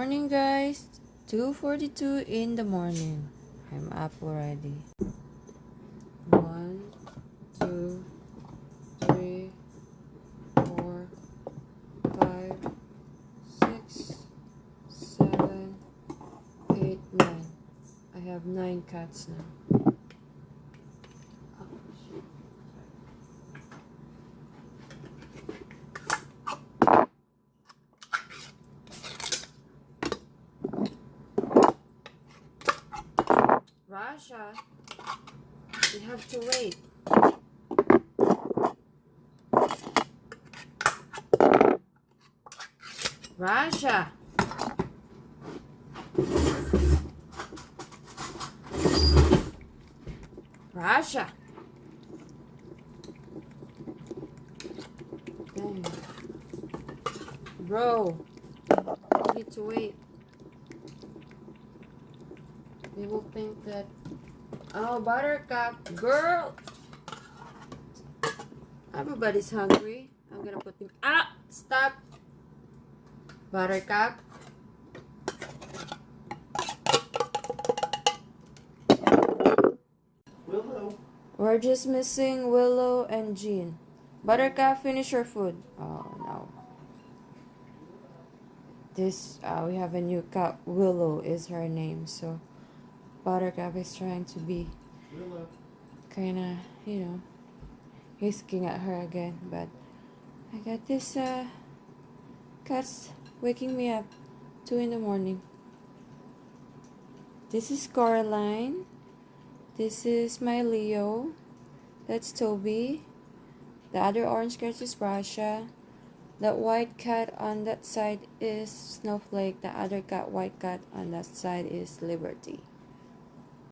Morning guys, 2:42 in the morning. I'm up already. 1, 2, 3, 4, 5, 6, 7, 8, 9. I have 9 cats now. Rasha, you have to wait. Rasha. Rasha. Dang. Bro, you need to wait. They will think that, oh, Buttercup, girl. Everybody's hungry. I'm gonna put them. Stop. Buttercup. Willow. We're just missing Willow and Jean. Buttercup, finish your food. Oh no. We have a new cat. Willow is her name. So Buttercup is trying to be Willow. kinda, hisking at her again. But I got this cats waking me up 2 in the morning. This is Coraline. This is my Leo. That's Toby. The other orange cat is Rasha. That white cat on that side is Snowflake. The other white cat on that side is Liberty.